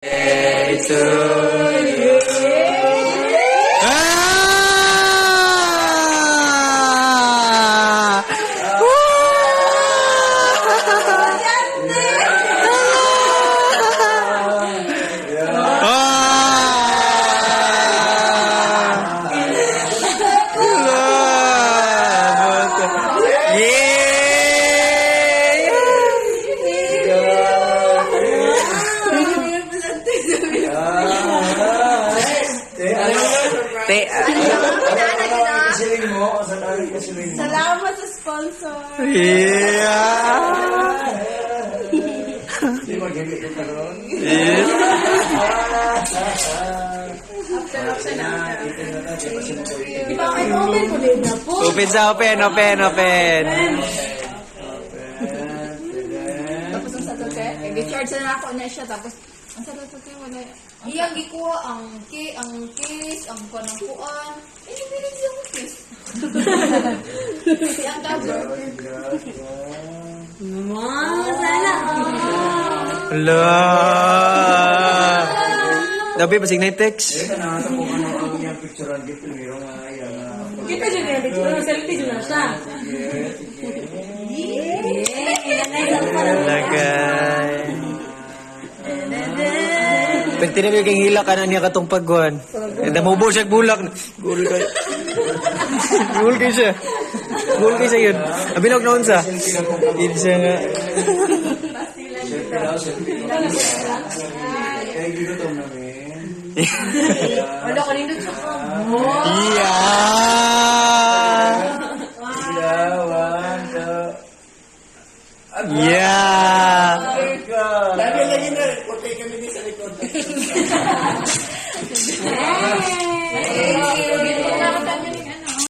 Day to you. Salamat sa sponsor. Di mag-hili ko karoon. Di ba kayo open po din na po? Open sa open. Tapos ang sato te, i-charge na ako na siya. Tapos ang sato te, wala. Iyang gikuha ang case, ang panangkuan. Binig siya mo case. Ang cover. Sana. Ala. Dabi basig na text. Ito na ito kung ano ang iyang picturean dito. Mayroong yan. Kita dyan na, picture selfie dyan na siya. Lagay. Pag tinamig kang hila ka na niya katong pagkuhan. Namubo siya bulak. Gul kay. Gul kay siya. Gul kay siya yun. Abinog na unsa. Hindi siya nga. Kaya dito ito namin. Wala ko nindot siya. Iya. Yeah. Sabi lagi na, putay kami din sa likod. Hey!